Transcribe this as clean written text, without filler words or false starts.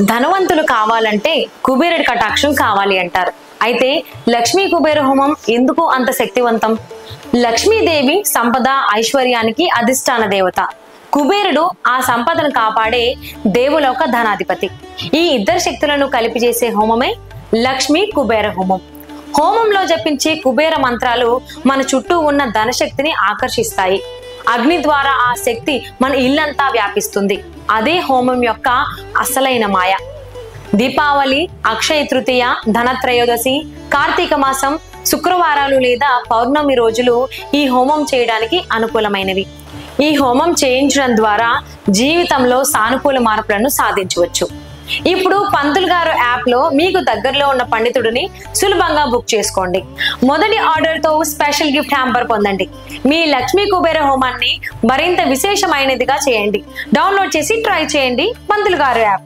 ధనవంతులు కావాలంటే కుబేరుడి కటాక్షం కావాలి అంటారు. అయితే లక్ష్మీ కుబేర హోమం ఎందుకు అంత శక్తివంతం? లక్ష్మీదేవి సంపద ఐశ్వర్యానికి అధిష్టాన దేవత, కుబేరుడు ఆ సంపదను కాపాడే దేవులోక ధనాధిపతి. ఈ ఇద్దరు శక్తులను కలిపి చేసే హోమమే లక్ష్మీ కుబేర హోమం. హోమంలో జపించే కుబేర మంత్రాలు మన చుట్టూ ఉన్న ధనశక్తిని ఆకర్షిస్తాయి. అగ్ని ద్వారా ఆ శక్తి మన ఇల్లంతా వ్యాపిస్తుంది. అదే హోమం యొక్క అసలైన మాయ. దీపావళి, అక్షయ తృతీయ, ధనత్రయోదశి, కార్తీక మాసం, శుక్రవారాలు లేదా పౌర్ణమి రోజులు ఈ హోమం చేయడానికి అనుకూలమైనవి. ఈ హోమం చేయించడం ద్వారా జీవితంలో సానుకూల మార్పులను సాధించవచ్చు. ఇప్పుడు పంతులు గారు యాప్ లో మీకు దగ్గరలో ఉన్న పండితుడిని సులభంగా బుక్ చేసుకోండి. మొదటి ఆర్డర్ తో స్పెషల్ గిఫ్ట్ హ్యాంపర్ పొందండి. మీ లక్ష్మీ కుబేర హోమాన్ని మరింత విశేషమైనదిగా చేయండి. డౌన్లోడ్ చేసి ట్రై చేయండి పంతులు గారు యాప్.